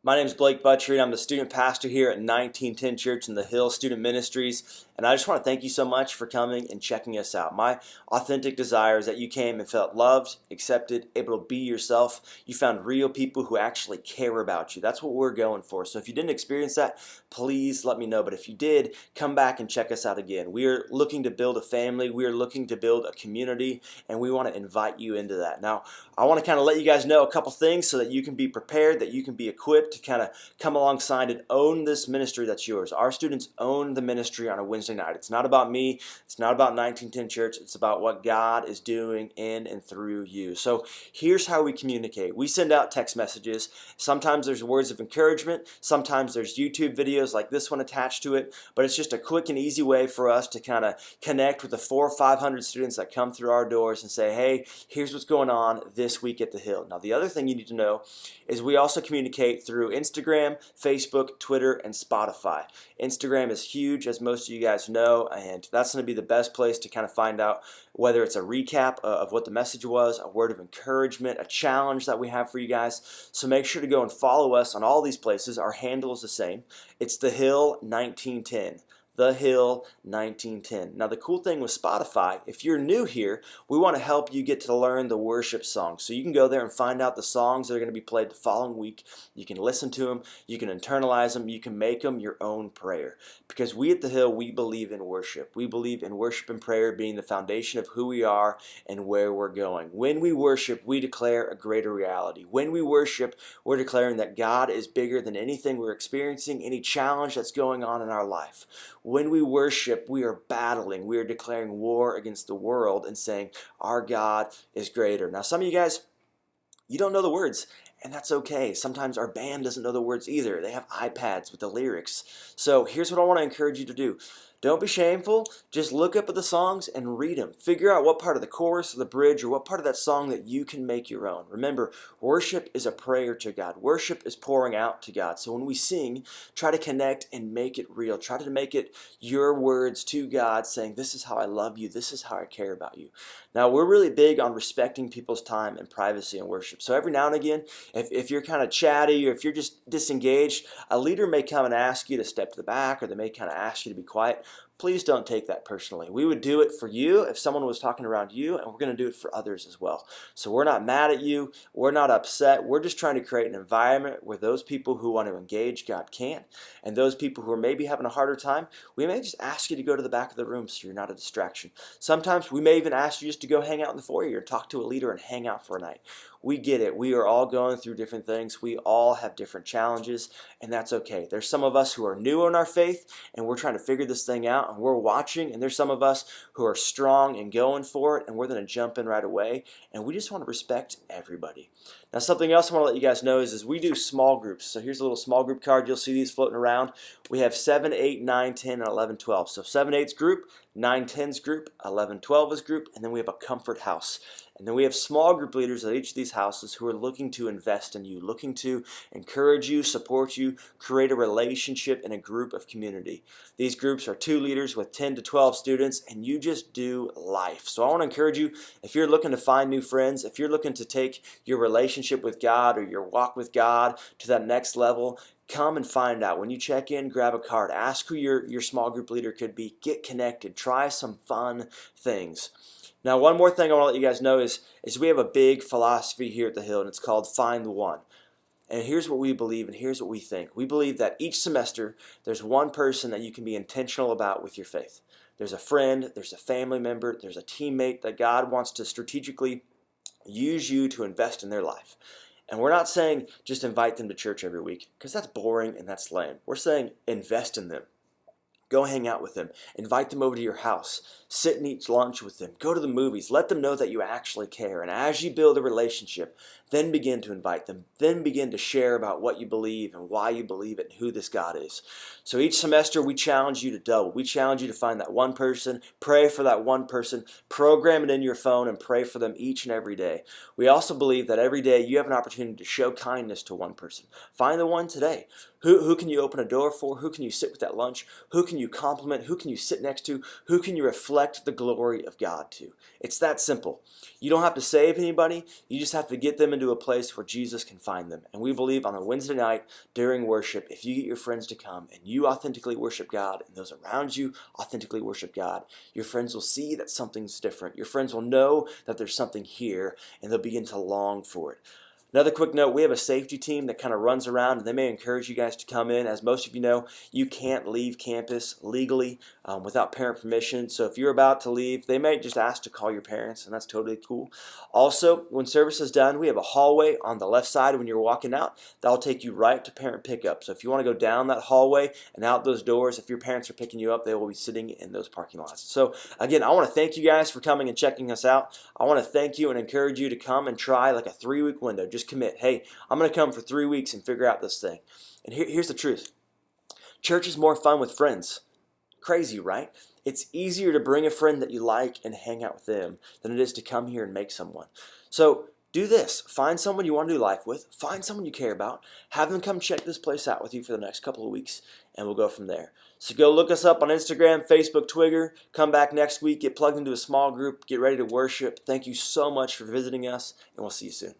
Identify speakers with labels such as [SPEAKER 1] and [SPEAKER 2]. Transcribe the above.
[SPEAKER 1] My name is Blake Butchery, and I'm the student pastor here at 1910 Church in the Hill Student Ministries. And I just want to thank you so much for coming and checking us out. My authentic desire is that you came and felt loved, accepted, able to be yourself. You found real people who actually care about you. That's what we're going for. So if you didn't experience that, please let me know. But if you did, come back and check us out again. We are looking to build a family. We are looking to build a community, and we want to invite you into that. Now, I want to kind of let you guys know a couple things so that you can be prepared, that you can be equipped to kind of come alongside and own this ministry that's yours. Our students own the ministry on a Wednesday night. It's not about me. It's not about 1910 Church. It's about what God is doing in and through you. So here's how we communicate. We send out text messages. Sometimes there's words of encouragement. Sometimes there's YouTube videos like this one attached to it. But it's just a quick and easy way for us to kind of connect with the 400 or 500 students that come through our doors and say, hey, here's what's going on this week at the Hill. Now, the other thing you need to know is we also communicate through Instagram, Facebook, Twitter, and Spotify. Instagram is huge, as most of you guys know, and that's going to be the best place to kind of find out whether it's a recap of what the message was, a word of encouragement, a challenge that we have for you guys. So make sure to go and follow us on all these places. Our handle is the same. It's The Hill 1910. The Hill 1910. Now the cool thing with Spotify, if you're new here, we want to help you get to learn the worship songs. So you can go there and find out the songs that are going to be played the following week. You can listen to them, you can internalize them, you can make them your own prayer. Because we at the Hill, we believe in worship. We believe in worship and prayer being the foundation of who we are and where we're going. When we worship, we declare a greater reality. When we worship, we're declaring that God is bigger than anything we're experiencing, any challenge that's going on in our life. When we worship, we are battling. We are declaring war against the world and saying, our God is greater. Now, some of you guys, you don't know the words, and that's okay. Sometimes our band doesn't know the words either. They have iPads with the lyrics. So here's what I want to encourage you to do. Don't be shameful. Just look up at the songs and read them. Figure out what part of the chorus or the bridge or what part of that song that you can make your own. Remember, worship is a prayer to God. Worship is pouring out to God. So when we sing, try to connect and make it real. Try to make it your words to God saying, this is how I love you. This is how I care about you. Now, we're really big on respecting people's time and privacy in worship. So every now and again, if you're kind of chatty or if you're just disengaged, a leader may come and ask you to step to the back, or they may kind of ask you to be quiet. Please don't take that personally. We would do it for you if someone was talking around you, and we're going to do it for others as well. So we're not mad at you. We're not upset. We're just trying to create an environment where those people who want to engage God can. And those people who are maybe having a harder time, we may just ask you to go to the back of the room so you're not a distraction. Sometimes we may even ask you just to go hang out in the foyer and talk to a leader and hang out for a night. We get it. We are all going through different things. We all have different challenges, and that's okay. There's some of us who are new in our faith, and we're trying to figure this thing out, and we're watching, and there's some of us who are strong and going for it, and we're going to jump in right away, and we just want to respect everybody. Now, something else I want to let you guys know is we do small groups. So here's a little small group card. You'll see these floating around. We have 7, 8, 9, 10, and 11, 12. So 7, 8's group, 9, 10's group, 11, 12 is group, and then we have a comfort house. And then we have small group leaders at each of these houses who are looking to invest in you, looking to encourage you, support you, create a relationship in a group of community. These groups are 2 leaders with 10 to 12 students, and you just do life. So I want to encourage you, if you're looking to find new friends, if you're looking to take your relationship with God or your walk with God to that next level, come and find out. When you check in, grab a card. Ask who your small group leader could be. Get connected. Try some fun things. Now, one more thing I want to let you guys know is we have a big philosophy here at the Hill, and it's called Find the One. And here's what we believe, and here's what we think. We believe that each semester, there's one person that you can be intentional about with your faith. There's a friend, there's a family member, there's a teammate that God wants to strategically use you to invest in their life. And we're not saying just invite them to church every week, because that's boring and that's lame. We're saying invest in them. Go hang out with them. Invite them over to your house. Sit and eat lunch with them. Go to the movies. Let them know that you actually care. And as you build a relationship, then begin to invite them. Then begin to share about what you believe and why you believe it and who this God is. So each semester we challenge you to double. We challenge you to find that one person, pray for that one person, program it in your phone and pray for them each and every day. We also believe that every day you have an opportunity to show kindness to one person. Find the one today. Who can you open a door for? Who can you sit with at lunch? Who can you compliment? Who can you sit next to? Who can you reflect the glory of God to? It's that simple. You don't have to save anybody. You just have to get them into into a place where Jesus can find them. And we believe on a Wednesday night during worship, if you get your friends to come and you authentically worship God and those around you authentically worship God, your friends will see that something's different. Your friends will know that there's something here, and they'll begin to long for it. Another quick note, we have a safety team that kind of runs around, and they may encourage you guys to come in. As most of you know, you can't leave campus legally without parent permission. So if you're about to leave, they may just ask to call your parents, and that's totally cool. Also, when service is done, we have a hallway on the left side when you're walking out. That'll take you right to parent pickup. So if you want to go down that hallway and out those doors, if your parents are picking you up, they will be sitting in those parking lots. So again, I want to thank you guys for coming and checking us out. I want to thank you and encourage you to come and try like a 3-week window. Just commit. Hey, I'm going to come for 3 weeks and figure out this thing. And here's the truth. Church is more fun with friends. Crazy, right? It's easier to bring a friend that you like and hang out with them than it is to come here and make someone. So do this. Find someone you want to do life with. Find someone you care about. Have them come check this place out with you for the next couple of weeks, and we'll go from there. So go look us up on Instagram, Facebook, Twitter. Come back next week. Get plugged into a small group. Get ready to worship. Thank you so much for visiting us, and we'll see you soon.